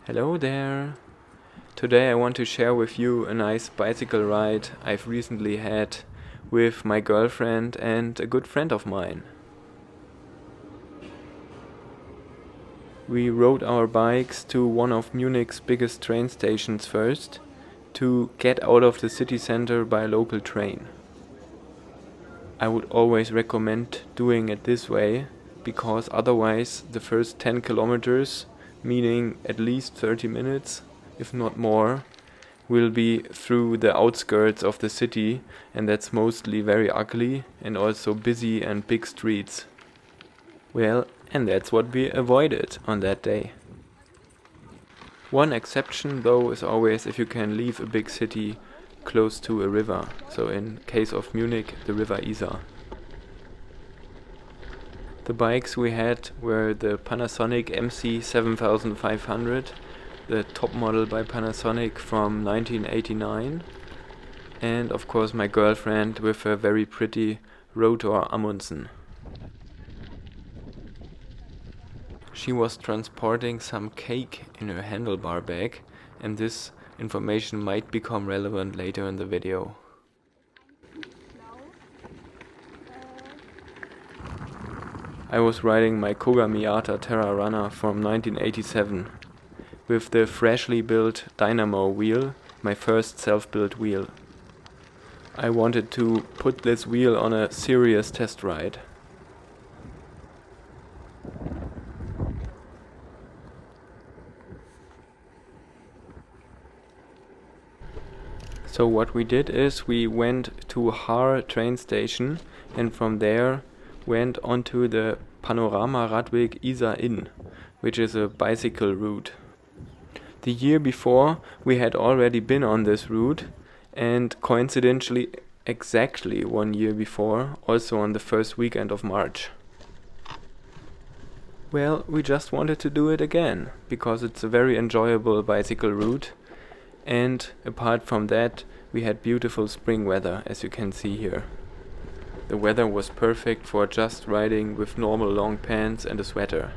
Hello there! Today I want to share with you a nice bicycle ride I've recently had with my girlfriend and a good friend of mine. We rode our bikes to one of Munich's biggest train stations first to get out of the city center by local train. I would always recommend doing it this way because otherwise the first 10 kilometers, meaning at least 30 minutes, if not more, will be through the outskirts of the city, and that's mostly very ugly and also busy and big streets. Well, and that's what we avoided on that day. One exception though is always if you can leave a big city close to a river, so in case of Munich, the river Isar. The bikes we had were the Panasonic MC 7500, the top model by Panasonic from 1989, and of course my girlfriend with her very pretty Rotor Amundsen. She was transporting some cake in her handlebar bag, and this information might become relevant later in the video. I was riding my Koga Miata Terra Runner from 1987 with the freshly built Dynamo wheel, my first self-built wheel. I wanted to put this wheel on a serious test ride. So what we did is we went to Haar train station and from there went onto the Panorama Radweg Isar Inn, which is a bicycle route. The year before we had already been on this route, and coincidentally exactly 1 year before, also on the first weekend of March. Well, we just wanted to do it again, because it's a very enjoyable bicycle route. And apart from that, we had beautiful spring weather, as you can see here. The weather was perfect for just riding with normal long pants and a sweater.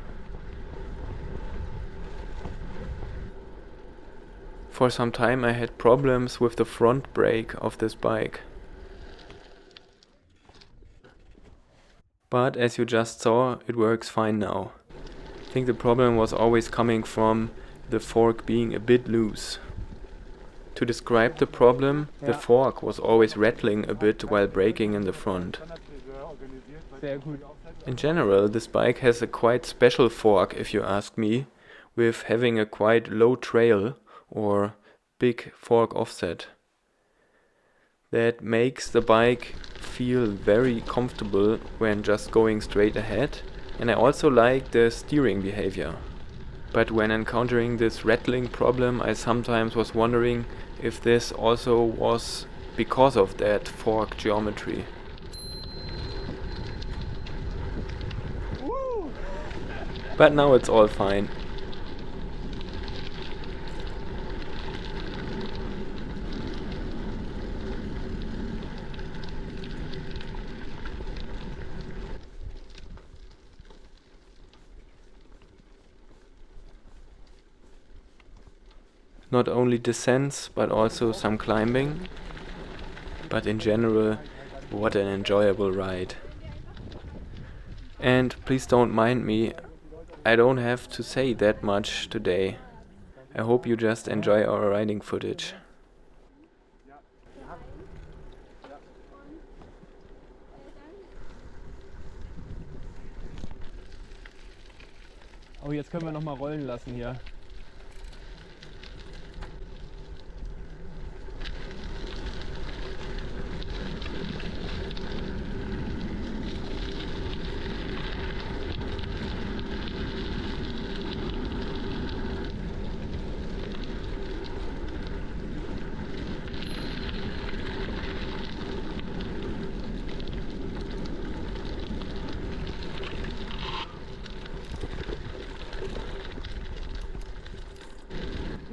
For some time I had problems with the front brake of this bike. But as you just saw, it works fine now. I think the problem was always coming from the fork being a bit loose. To describe the problem, the fork was always rattling a bit while braking in the front. In general, this bike has a quite special fork, if you ask me, with having a quite low trail or big fork offset. That makes the bike feel very comfortable when just going straight ahead, and I also like the steering behavior. But when encountering this rattling problem, I sometimes was wondering if this also was because of that fork geometry. But now it's all fine. Not only descents, but also some climbing. But in general, what an enjoyable ride. And please don't mind me, I don't have to say that much today. I hope you just enjoy our riding footage. Oh, jetzt können wir noch mal rollen lassen hier.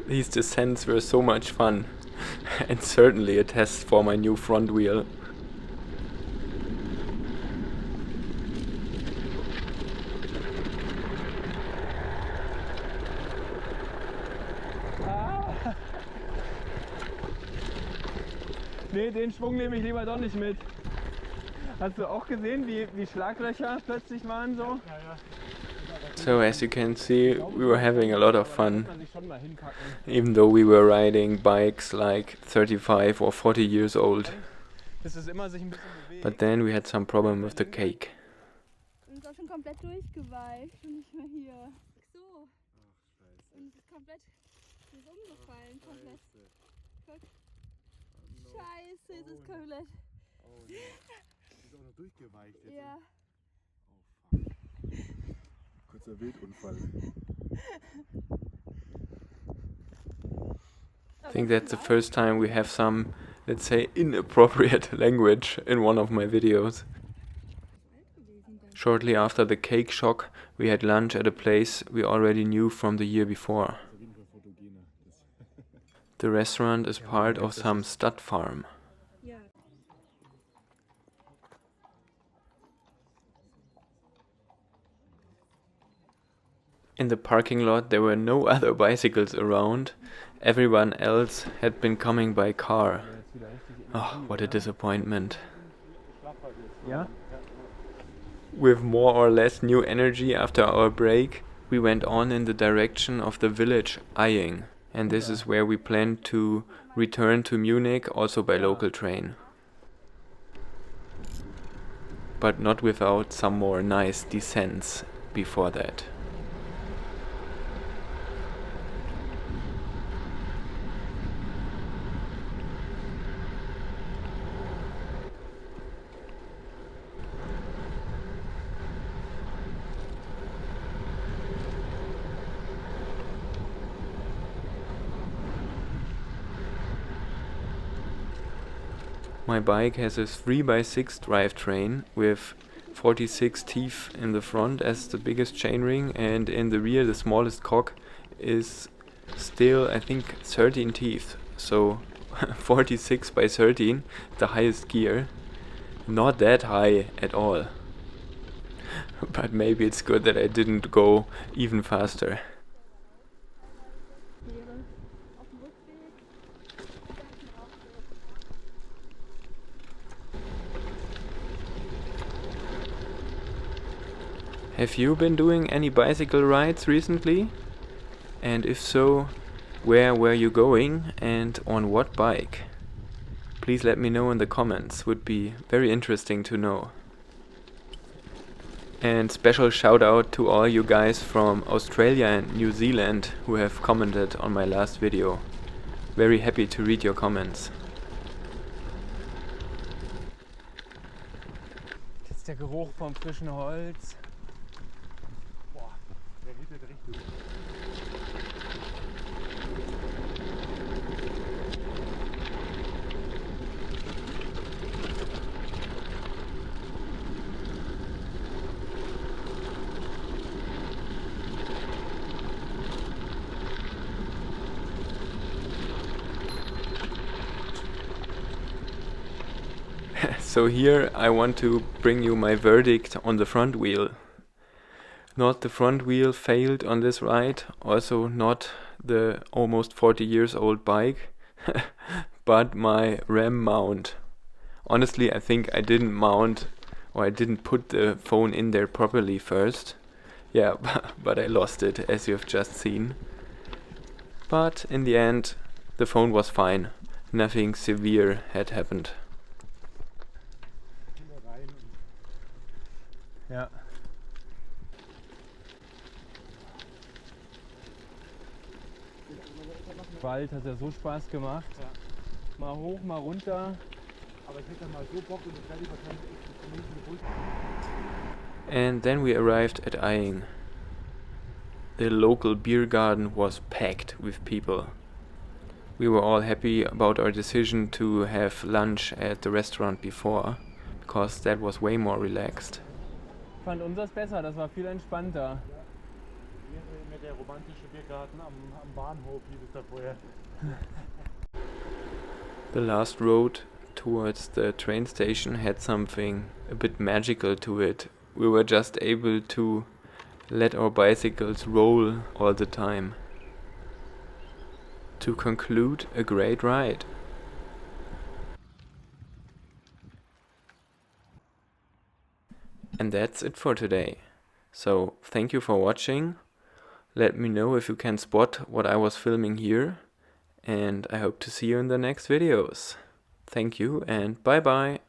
These descents were so much fun, and certainly a test for my new front wheel. Nee, den Schwung nehme ich lieber doch nicht mit. Hast du auch gesehen, wie Schlaglöcher plötzlich waren so? So as you can see, we were having a lot of fun, even though we were riding bikes like 35 or 40 years old. But then we had some problem with the cake. Und ist auch schon komplett durchgeweicht und nicht mehr hier. So. Und es ist komplett ist umgefallen. Komplett. Guck. Scheiße, es ist komplett. Ist auch noch durchgeweicht jetzt. Ja. Oh fuck. Kurzer Wildunfall. I think that's the first time we have some, let's say, inappropriate language in one of my videos. Shortly after the cake shock, we had lunch at a place we already knew from the year before. The restaurant is part of some stud farm. In the parking lot there were no other bicycles around. Everyone else had been coming by car. Oh, what a disappointment. Ja? With more or less new energy after our break, we went on in the direction of the village Eying, and this is where we planned to return to Munich, also by local train. But not without some more nice descents before that. My bike has a 3x6 drivetrain with 46 teeth in the front as the biggest chainring, and in the rear the smallest cog is still, I think, 13 teeth. So 46 by 13, the highest gear. Not that high at all. But maybe it's good that I didn't go even faster. Have you been doing any bicycle rides recently? And if so, where were you going and on what bike? Please let me know in the comments, would be very interesting to know. And special shout out to all you guys from Australia and New Zealand who have commented on my last video. Very happy to read your comments. Jetzt der Geruch vom frischen Holz. Der hittet richtig. So here I want to bring you my verdict on the front wheel. Not the front wheel failed on this ride, also not the almost 40 years old bike, but my RAM mount. Honestly, I think I didn't mount, or I didn't put the phone in there properly first. Yeah, but I lost it, as you have just seen. But in the end, the phone was fine. Nothing severe had happened. Ja. Wald hat ja so Spaß gemacht. Ja. Mal hoch, mal runter. Aber ich hätte mal so Bock und ich werde wahrscheinlich echt And then we arrived at Eying. The local beer garden was packed with people. We were all happy about our decision to have lunch at the restaurant before, because that was way more relaxed. Ich fand unseres besser, das war viel entspannter. Hier mit der romantische Biergarten am Bahnhof, hieß es da vorher. The last road towards the train station had something a bit magical to it. We were just able to let our bicycles roll all the time. To conclude, a great ride. And that's it for today. So thank you for watching. Let me know if you can spot what I was filming here. And I hope to see you in the next videos. Thank you and bye bye.